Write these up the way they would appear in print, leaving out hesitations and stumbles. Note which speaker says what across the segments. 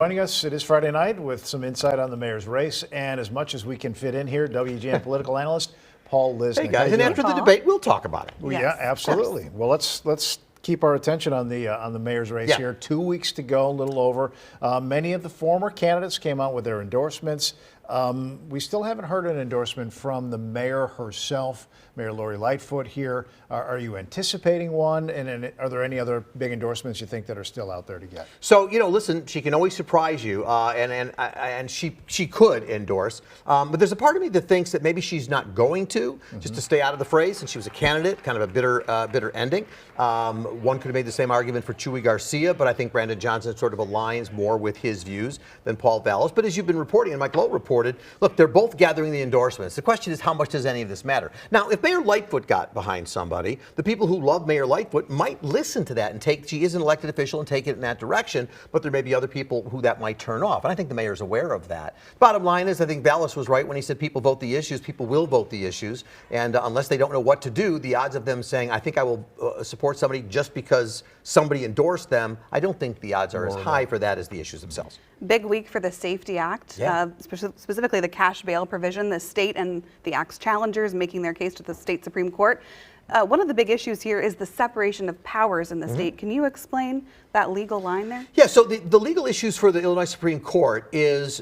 Speaker 1: Joining us, it is Friday night with some insight on the mayor's race, and as much as we can fit in here, WGN political analyst Paul Lisnek.
Speaker 2: Hey guys, and after the debate, we'll talk about it.
Speaker 1: Well, yeah, absolutely. Well, let's keep our attention on the mayor's race here. 2 weeks to go, a little over. Many of the former candidates came out with their endorsements. We still haven't heard an endorsement from the mayor herself, Mayor Lori Lightfoot here. Are you anticipating one? And are there any other big endorsements you think that are still out there to get?
Speaker 2: So, listen, she can always surprise you, and she could endorse. But there's a part of me that thinks that maybe she's not going to, just to stay out of the phrase, since she was a candidate, kind of a bitter ending. One could have made the same argument for Chuy Garcia, but I think Brandon Johnson sort of aligns more with his views than Paul Vallas. But as you've been reporting, and Mike Lowe reported, look, they're both gathering the endorsements. The question is, how much does any of this matter? Now, if Mayor Lightfoot got behind somebody, the people who love Mayor Lightfoot might listen to that and she is an elected official and take it in that direction, but there may be other people who that might turn off. And I think the mayor's aware of that. Bottom line is, I think Vallas was right when he said people vote the issues, people will vote the issues. And unless they don't know what to do, the odds of them saying, I think I will support somebody just because somebody endorsed them, I don't think the odds are as high for that as the issues themselves.
Speaker 3: Big week for the SAFE-T Act, specifically the cash bail provision. The state and the Act's challengers making their case to the state Supreme Court. One of the big issues here is the separation of powers in the state. Can you explain that legal line there?
Speaker 2: Yeah, so the legal issues for the Illinois Supreme Court is,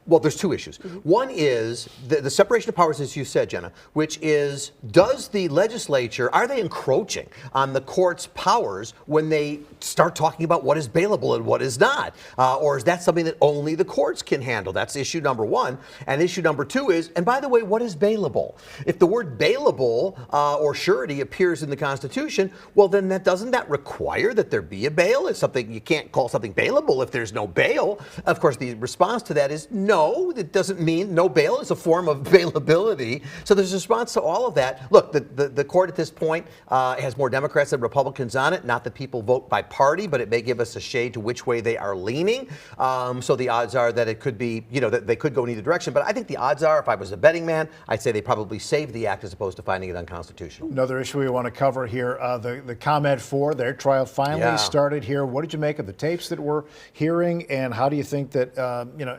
Speaker 2: well, there's two issues. One is the separation of powers, as you said, Jenna, which is, does the legislature, are they encroaching on the court's powers when they start talking about what is bailable and what is not? Or is that something that only the courts can handle? That's issue number one. And issue number two is, and by the way, what is bailable? If the word bailable or surety appears in the Constitution, well, then doesn't that require that there be a bail? It's something, you can't call something bailable if there's no bail. Of course, the response to that is no. It doesn't mean no bail is a form of bailability. So there's a response to all of that. Look, the court at this point has more Democrats than Republicans on it. Not that people vote by party, but it may give us a shade to which way they are leaning. So the odds are that it could be, that they could go in either direction. But I think the odds are, if I was a betting man, I'd say they probably saved the act as opposed to finding it unconstitutional.
Speaker 1: Another issue we want to cover here, the ComEd 4, their trial finally started here. What did you make of the tapes that we're hearing, and how do you think that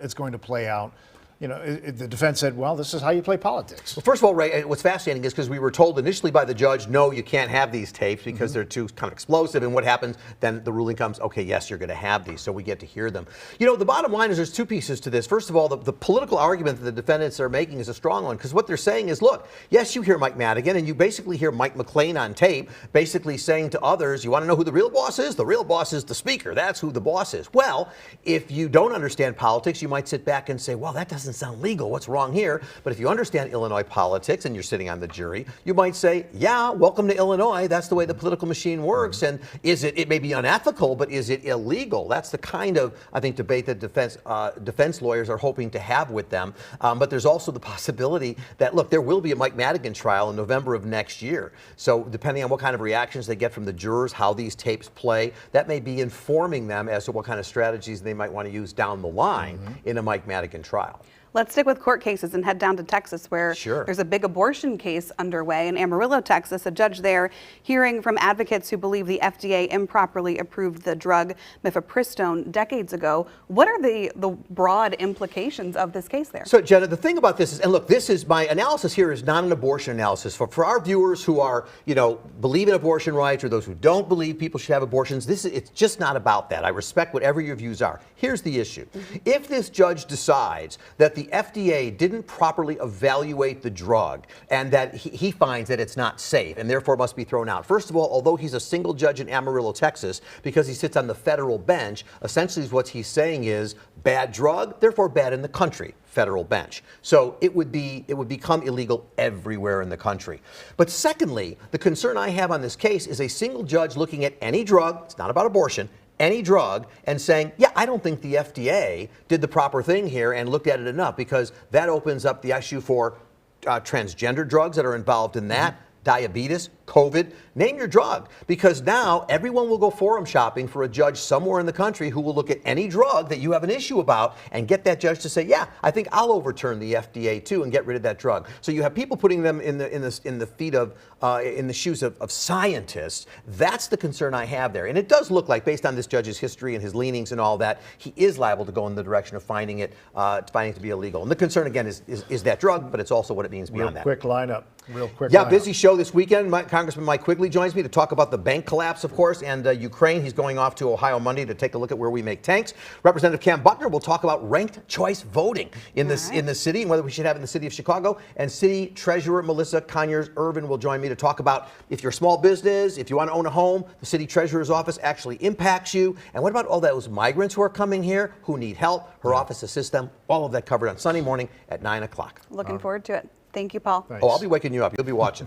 Speaker 1: it's going to play out? The defense said, well, this is how you play politics.
Speaker 2: Well, first of all, Ray, what's fascinating is because we were told initially by the judge, no, you can't have these tapes because they're too kind of explosive. And what happens? Then the ruling comes, okay, yes, you're going to have these. So we get to hear them. The bottom line is there's two pieces to this. First of all, the political argument that the defendants are making is a strong one, because what they're saying is, look, yes, you hear Mike Madigan, and you basically hear Mike McClain on tape basically saying to others, you want to know who the real boss is? The real boss is the speaker. That's who the boss is. Well, if you don't understand politics, you might sit back and say, well, that doesn't sound legal. What's wrong here? But if you understand Illinois politics and you're sitting on the jury, you might say, yeah, welcome to Illinois. That's the way the political machine works. And it may be unethical, but is it illegal? That's the kind of, I think, debate that defense lawyers are hoping to have with them. But there's also the possibility that, look, there will be a Mike Madigan trial in November of next year. So depending on what kind of reactions they get from the jurors, how these tapes play, that may be informing them as to what kind of strategies they might want to use down the line in a Mike Madigan trial.
Speaker 3: Let's stick with court cases and head down to Texas, where there's a big abortion case underway. In Amarillo, Texas, a judge there hearing from advocates who believe the FDA improperly approved the drug mifepristone decades ago. What are the broad implications of this case there?
Speaker 2: So, Jenna, the thing about this is, and look, this is my analysis here is not an abortion analysis. For our viewers who are, believe in abortion rights, or those who don't believe people should have abortions, it's just not about that. I respect whatever your views are. Here's the issue. If this judge decides that the FDA didn't properly evaluate the drug and that he finds that it's not safe and therefore must be thrown out. First of all, although he's a single judge in Amarillo, Texas, because he sits on the federal bench, essentially what he's saying is bad drug, therefore bad in the country. Federal bench. So it would become illegal everywhere in the country. But secondly, the concern I have on this case is a single judge looking at any drug, it's not about abortion, any drug, and saying, yeah, I don't think the FDA did the proper thing here and looked at it enough, because that opens up the issue for transgender drugs that are involved in that, diabetes, COVID, name your drug. Because now everyone will go forum shopping for a judge somewhere in the country who will look at any drug that you have an issue about and get that judge to say, yeah, I think I'll overturn the FDA too and get rid of that drug. So you have people putting them in the feet of, in the shoes of scientists. That's the concern I have there. And it does look like, based on this judge's history and his leanings and all that, he is liable to go in the direction of finding it to be illegal. And the concern, again, is that drug, but it's also what it means beyond that.
Speaker 1: Quick lineup. Real quick.
Speaker 2: Yeah,
Speaker 1: lineup.
Speaker 2: busy show this weekend. Congressman Mike Quigley joins me to talk about the bank collapse, of course, and Ukraine. He's going off to Ohio Monday to take a look at where we make tanks. Representative Cam Buckner will talk about ranked choice voting in the city and whether we should have it in the city of Chicago. And City Treasurer Melissa Conyers-Irvin will join me to talk about if you're a small business, if you want to own a home, the City Treasurer's office actually impacts you. And what about all those migrants who are coming here who need help? Her office assists them. All of that covered on Sunday morning at 9 o'clock.
Speaker 3: Looking forward to it. Thank you, Paul.
Speaker 1: Thanks.
Speaker 2: Oh, I'll be waking you up. You'll be watching.